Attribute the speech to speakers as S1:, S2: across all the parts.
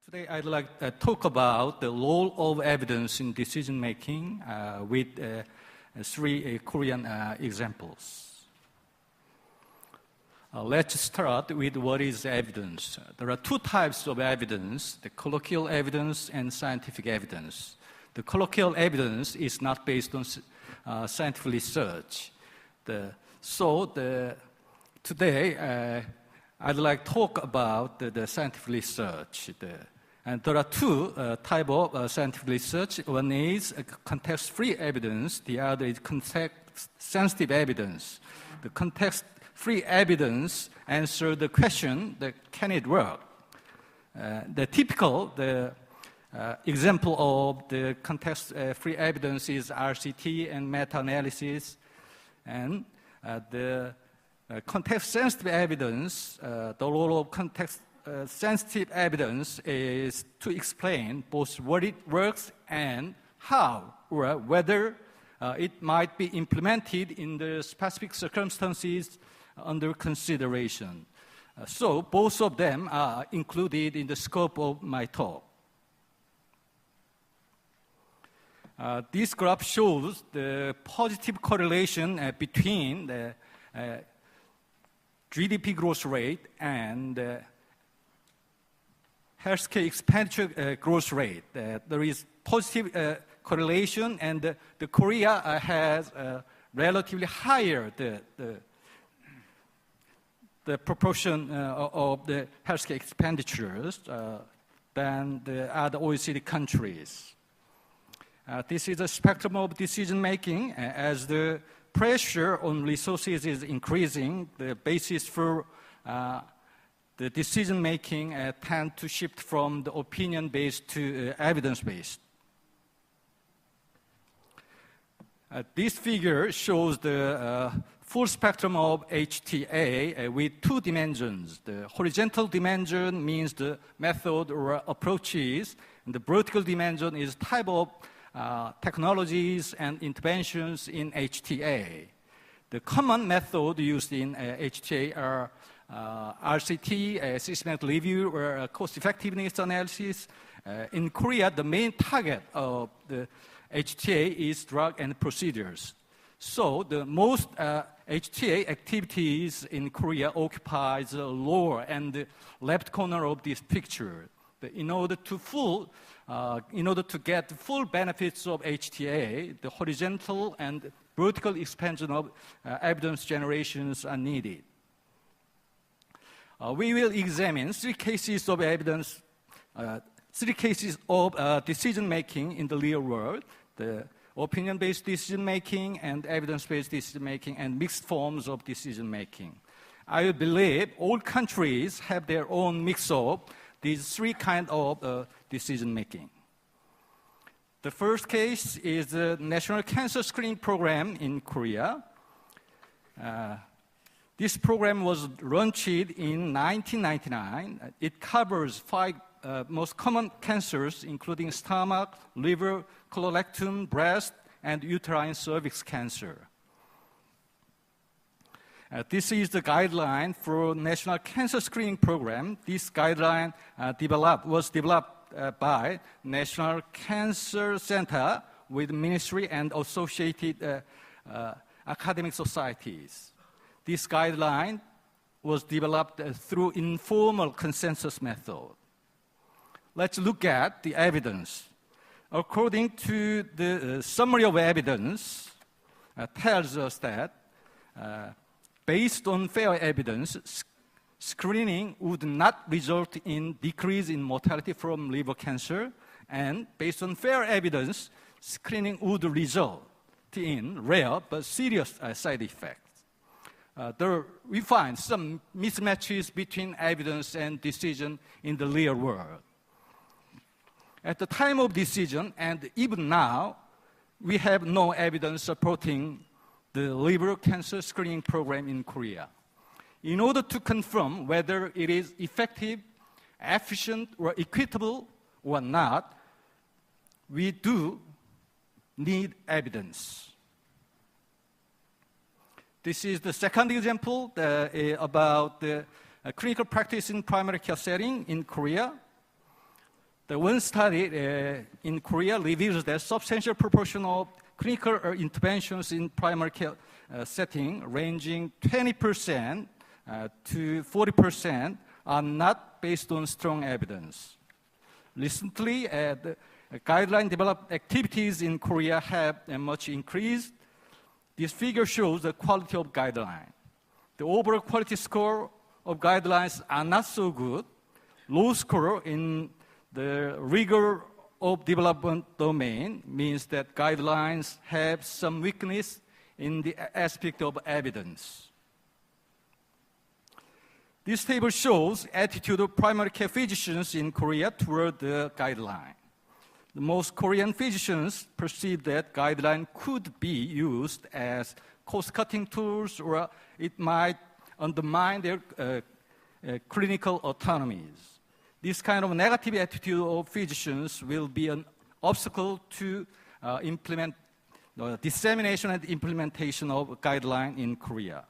S1: Today, I'd like to talk about the role of evidence in decision-making with three Korean examples. Let's start with what is evidence. There are two types of evidence, the colloquial evidence and scientific evidence. The colloquial evidence is not based on scientific research. Today, I'd like to talk about the scientific research. And there are two types of scientific research. One is context-free evidence. The other is context-sensitive evidence. The context-free evidence answers the question that can it work? The typical example of the context-free evidence is RCT and meta-analysis. And the context-sensitive evidence, the role of context-sensitive evidence is to explain both what it works and how, or whether it might be implemented in the specific circumstances under consideration. So both of them are included in the scope of my talk. This graph shows the positive correlation between the GDP growth rate and healthcare expenditure growth rate. There is positive correlation, and the Korea has relatively higher the proportion of the healthcare expenditures than the other OECD countries. This is a spectrum of decision making. As the pressure on resources is increasing, the basis for the decision-making tend to shift from the opinion-based to evidence-based. This figure shows the full spectrum of HTAi with two dimensions. The horizontal dimension means the method or approaches, and the vertical dimension is type of technologies and interventions in HTAi. The common method used in HTAi are RCT, systematic review, or cost-effectiveness analysis. In Korea, the main target of the HTAi is drug and procedures. So the most HTAi activities in Korea occupies the lower and the left corner of this picture. In order to get the full benefits of HTAi, the horizontal and vertical expansion of evidence generations are needed. We will examine three cases of evidence, three cases of decision-making in the real world: the opinion-based decision-making and evidence-based decision-making and mixed forms of decision-making. I believe all countries have their own mix of these three kinds of decision-making. The first case is the National Cancer Screening Program in Korea. This program was launched in 1999. It covers 5 most common cancers, including stomach, liver, colorectal, breast, and uterine cervix cancer. This is the guideline for National Cancer Screening Program. This guideline was developed by National Cancer Center with Ministry and associated academic societies. This guideline was developed through informal consensus method. Let's look at the evidence. According to the summary of evidence, tells us that based on fair evidence, screening would not result in decrease in mortality from liver cancer, and based on fair evidence, screening would result in rare but serious side effects. We find some mismatches between evidence and decision in the real world. At the time of decision, and even now, we have no evidence supporting the liver cancer screening program in Korea. In order to confirm whether it is effective, efficient, or equitable or not, we do need evidence. This is the second example about the clinical practice in primary care setting in Korea. The one study in Korea reveals that substantial proportion of clinical interventions in primary care setting, ranging 20% to 40%, are not based on strong evidence. Recently, the guideline developed activities in Korea have much increased. This figure shows the quality of guideline. The overall quality score of guidelines are not so good. Low score in the rigor of development domain means that guidelines have some weakness in the aspect of evidence. This table shows attitude of primary care physicians in Korea toward the guideline. The most Korean physicians perceive that guideline could be used as cost-cutting tools, or it might undermine their clinical autonomies. This kind of negative attitude of physicians will be an obstacle to dissemination and implementation of guideline in Korea.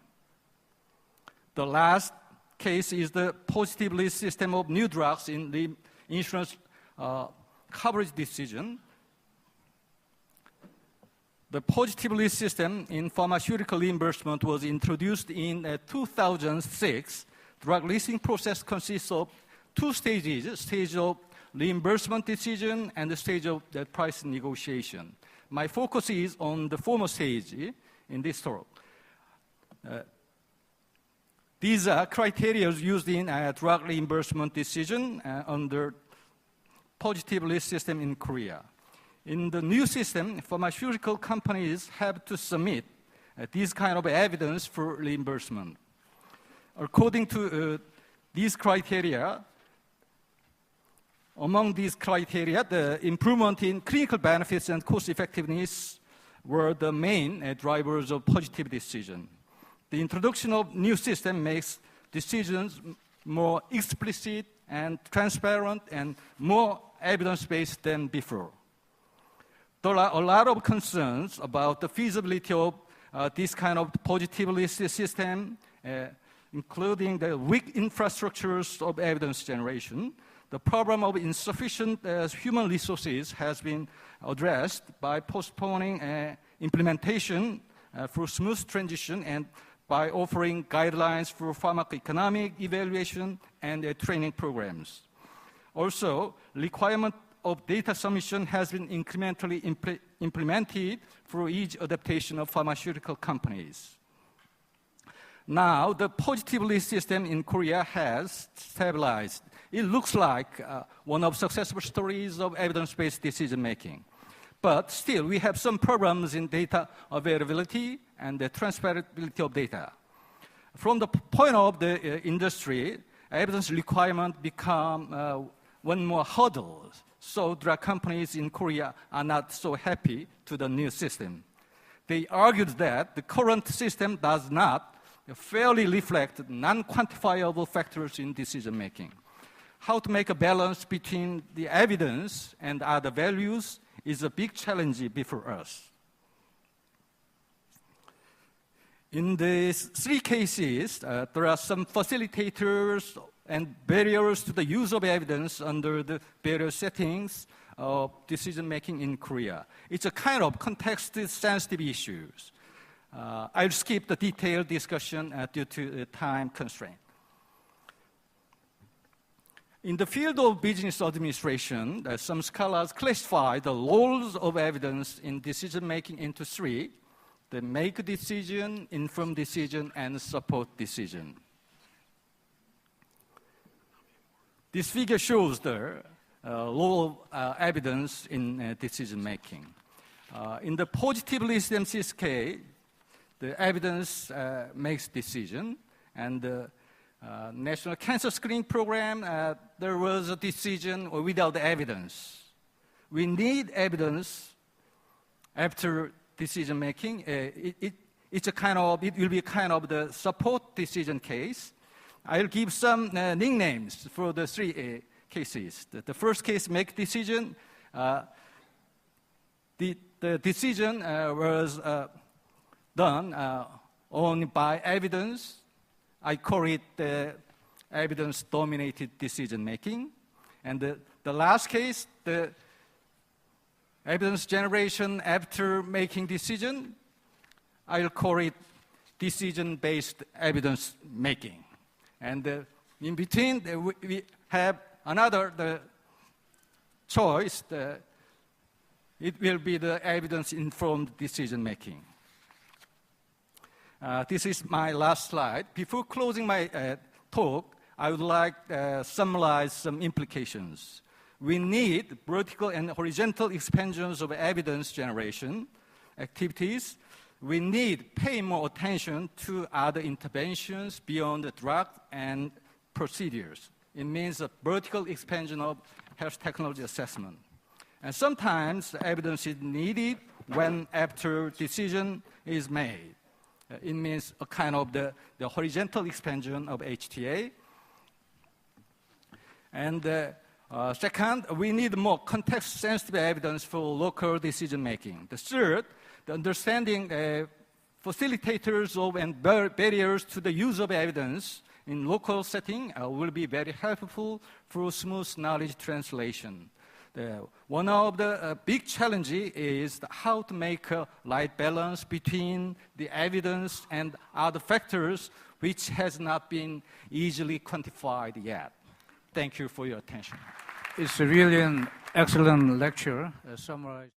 S1: The last case is the positive list system of new drugs in the insurance coverage decision. The positive list system in pharmaceutical reimbursement was introduced in 2006. Drug listing process consists of two stages: stage of reimbursement decision and the stage of the price negotiation. My focus is on the former stage in this talk. These are criteria used in drug reimbursement decision under positive list system in Korea. In the new system, pharmaceutical companies have to submit these kind of evidence for reimbursement. According to these criteria, among these criteria, the improvement in clinical benefits and cost effectiveness were the main drivers of positive decision. The introduction of new system makes decisions more explicit and transparent and more evidence-based than before. There are a lot of concerns about the feasibility of this kind of positive list system, including the weak infrastructures of evidence generation. The problem of insufficient human resources has been addressed by postponing implementation for smooth transition and by offering guidelines for pharmacoeconomic evaluation and training programs. Also, requirement of data submission has been incrementally implemented for each adaptation of pharmaceutical companies. Now, the positive list system in Korea has stabilized. It looks like one of successful stories of evidence-based decision-making. But still, we have some problems in data availability and the transferability of data. From the point of the industry, evidence requirement become one more hurdle. So drug companies in Korea are not so happy to the new system. They argued that the current system does not fairly reflect non-quantifiable factors in decision-making. How to make a balance between the evidence and other values is a big challenge before us. In these three cases, there are some facilitators and barriers to the use of evidence under the various settings of decision-making in Korea. It's a kind of context-sensitive issues. I'll skip the detailed discussion due to time constraint. In the field of business administration, some scholars classify the roles of evidence in decision-making into three: the make decision, inform decision, and support decision. This figure shows the role of evidence in decision-making. In the positive list MCSK, the evidence makes decision, and the National Cancer Screening Program, there was a decision without evidence. We need evidence after decision making. It will be a kind of the support decision case. I'll give some nicknames for the three cases. The first case, make decision. The decision was done only by evidence. I call it the evidence-dominated decision-making. And the the last case, the evidence generation after making decision, I'll call it decision-based evidence making. And in between, we have another choice. It will be the evidence-informed decision making. This is my last slide. Before closing my talk, I would like to summarize some implications. We need vertical and horizontal expansions of evidence generation activities. We need pay more attention to other interventions beyond the drug and procedures. It means a vertical expansion of health technology assessment. And sometimes the evidence is needed when after decision is made. It means a kind of the horizontal expansion of HTAi. And second, we need more context-sensitive evidence for local decision-making. The third, the understanding facilitators of and barriers to the use of evidence in local setting will be very helpful for smooth knowledge translation. One of the big challenges is how to make a right balance between the evidence and other factors which has not been easily quantified yet. Thank you for your attention.
S2: It's really an excellent lecture, summarized.